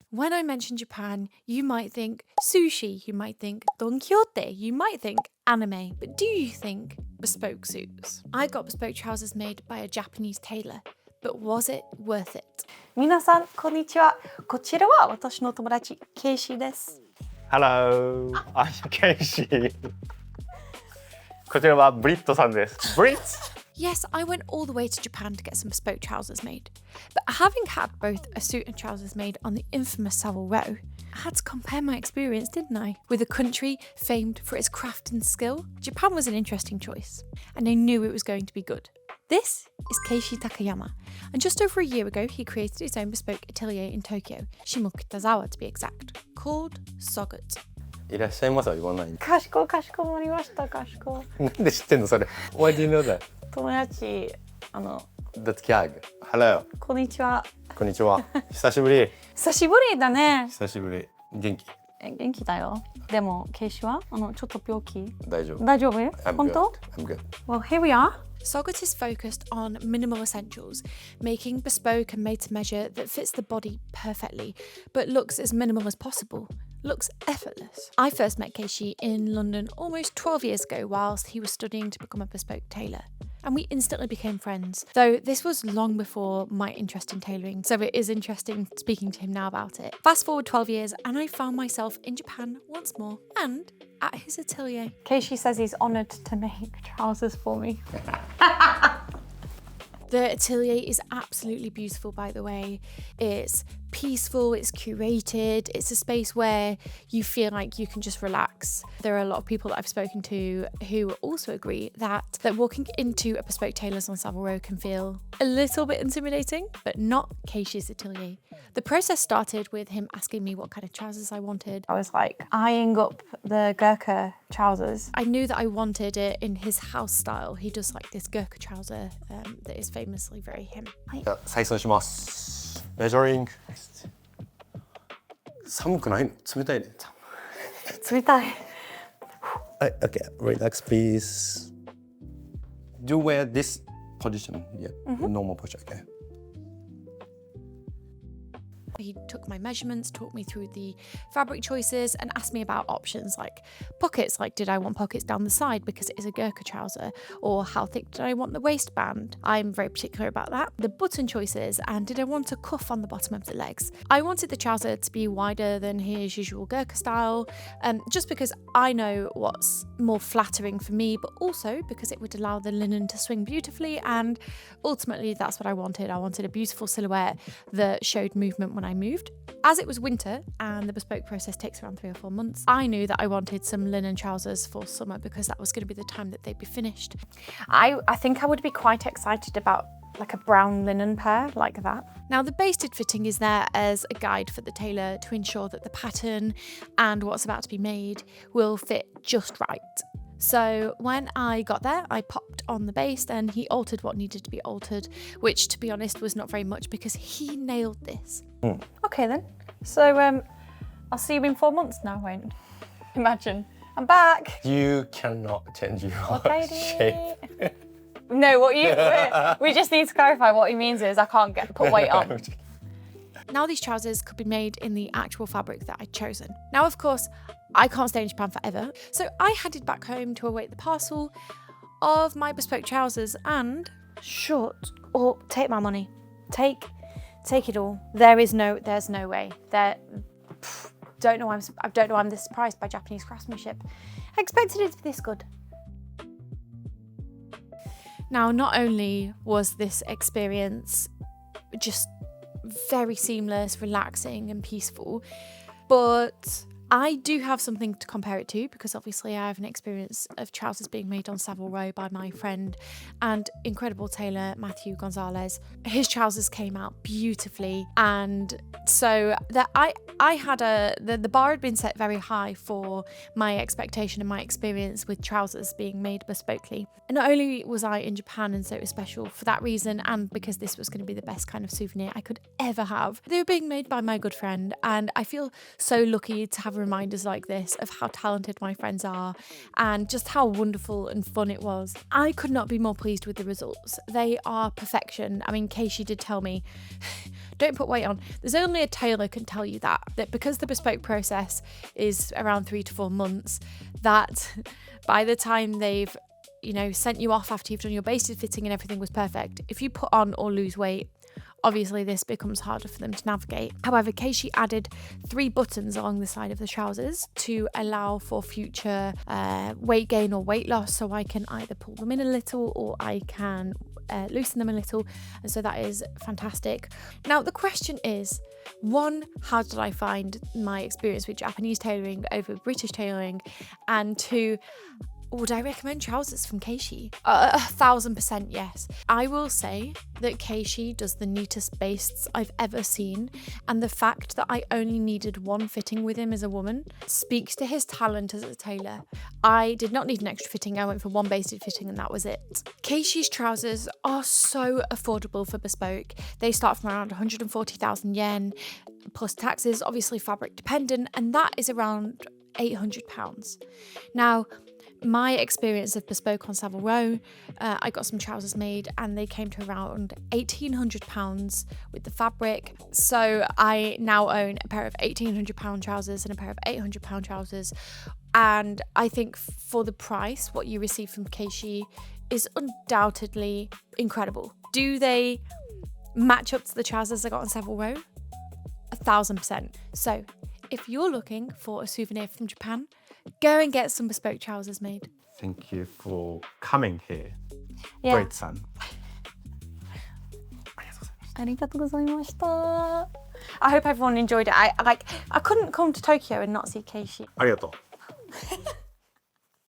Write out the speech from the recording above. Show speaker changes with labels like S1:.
S1: When I mention Japan, you might think sushi, you might think Don Quixote, you might think anime, but do you think bespoke suits? I got bespoke trousers made by a Japanese tailor, but was it worth it?
S2: 皆さんこんにちは。こちらは私の友達ケイシーです。
S3: Hello, I'm Casey. こちらはブリットさんです。Brits!
S1: Yes, I went all the way to Japan to get some bespoke trousers made. But having had both a suit and trousers made on the infamous Savile Row, I had to compare my experience, didn't I? With a country famed for its craft and skill, Japan was an interesting choice, and I knew it was going to be good. This is Keishi Takayama, and just over a year ago he created his own bespoke atelier in Tokyo, Shimokitazawa to be exact, called Sogut.
S3: いらっしゃいますは言わないん
S2: かしこまりました。かしこ。
S3: なんで知ってんのそれ Why do you know that?
S2: 友達
S3: That's gag. Hello.
S2: こんにちは。
S3: こんにちは。久しぶり。
S2: 久しぶりだね。
S3: 久しぶり。元気？
S2: 元気だよ。でもケイシはちょっと病気？
S3: 大丈夫。
S2: 大丈夫？
S3: I'm
S2: 本当？
S3: good. I'm good.
S2: Well, here we are.
S1: Sogut is focused on minimal essentials, making bespoke and made to measure that fits the body perfectly, but looks as minimal as possible. Looks effortless. I first met Keishi in London almost 12 years ago whilst he was studying to become a bespoke tailor. And we instantly became friends, though this was long before my interest in tailoring, so it is interesting speaking to him now about it. Fast forward 12 years and I found myself in Japan once more and at his atelier.
S2: Keishi says he's honoured to make trousers for me.
S1: The atelier is absolutely beautiful, by the way. It's peaceful, it's curated, it's a space where you feel like you can just relax. There are a lot of people that I've spoken to who also agree that walking into a bespoke tailor's on Savile Row can feel a little bit intimidating, but not Keishi's atelier. The process started with him asking me what kind of trousers I wanted.
S2: I was like eyeing up the Gurkha trousers.
S1: I knew that I wanted it in his house style. He does like this Gurkha trouser that is famously very him.
S3: じゃあ採寸します。Measuring. 寒くないの？冷たいね。
S2: 冷たい。
S3: はい、okay. Relax, please. Do you wear this position? Yeah, normal posture. Okay.
S1: He took my measurements, talked me through the fabric choices and asked me about options like pockets, like did I want pockets down the side because it is a Gurkha trouser, or how thick did I want the waistband? I'm very particular about that. The button choices, and did I want a cuff on the bottom of the legs? I wanted the trouser to be wider than his usual Gurkha style, just because I know what's more flattering for me, but also because it would allow the linen to swing beautifully, and ultimately that's what I wanted. I wanted a beautiful silhouette that showed movement when I moved. As it was winter and the bespoke process takes around 3 or 4 months, I knew that I wanted some linen trousers for summer because that was going to be the time that they'd be finished.
S2: I think I would be quite excited about like a brown linen pair like that.
S1: Now the basted fitting is there as a guide for the tailor to ensure that the pattern and what's about to be made will fit just right. So when I got there, I popped on the baste and he altered what needed to be altered, which to be honest was not very much because he nailed this.
S2: Okay then. So I'll see you in 4 months now, won't? Imagine. I'm back.
S3: You cannot change your shape.
S2: No, we just need to clarify what he means is I can't put weight on.
S1: Now these trousers could be made in the actual fabric that I'd chosen. Now, of course, I can't stay in Japan forever, so I headed back home to await the parcel of my bespoke trousers and
S2: Shut up. Take my money. Take it all. There's no way. I don't know I'm this surprised by Japanese craftsmanship. I expected it to be this good.
S1: Now, not only was this experience just very seamless, relaxing and peaceful, but I do have something to compare it to because obviously I have an experience of trousers being made on Savile Row by my friend and incredible tailor Matthew Gonzalez. His trousers came out beautifully, and so that I had the bar had been set very high for my expectation and my experience with trousers being made bespokely. And not only was I in Japan and so it was special for that reason and because this was going to be the best kind of souvenir I could ever have, they were being made by my good friend, and I feel so lucky to have reminders like this of how talented my friends are and just how wonderful and fun it was. I could not be more pleased with the results. They are perfection. I mean, Keishi did tell me, Don't put weight on. There's only a tailor can tell you that because the bespoke process is around 3 to 4 months, that by the time they've, sent you off after you've done your basted fitting and everything was perfect, if you put on or lose weight, obviously this becomes harder for them to navigate. However, Keishi added 3 buttons along the side of the trousers to allow for future weight gain or weight loss, so I can either pull them in a little or I can loosen them a little, and so that is fantastic. Now the question is, 1, how did I find my experience with Japanese tailoring over British tailoring, and 2, would I recommend trousers from Keishi? 1000% yes. I will say that Keishi does the neatest bastes I've ever seen, and the fact that I only needed 1 fitting with him as a woman speaks to his talent as a tailor. I did not need an extra fitting. I went for 1 basted fitting and that was it. Keishi's trousers are so affordable for bespoke. They start from around 140,000 yen plus taxes, obviously fabric dependent, and that is around £800. Now, my experience of bespoke on Savile Row, I got some trousers made and they came to around £1,800 with the fabric. So I now own a pair of £1,800 trousers and a pair of £800 trousers. And I think for the price, what you receive from Keishi is undoubtedly incredible. Do they match up to the trousers I got on Savile Row? 1000%. So if you're looking for a souvenir from Japan, go and get some bespoke trousers made.
S3: Thank you for coming here.
S2: Yeah.
S3: Great son.
S2: ありがとうございました。I hope everyone enjoyed it. I couldn't come to Tokyo and not see Keishi.
S3: ありがとう。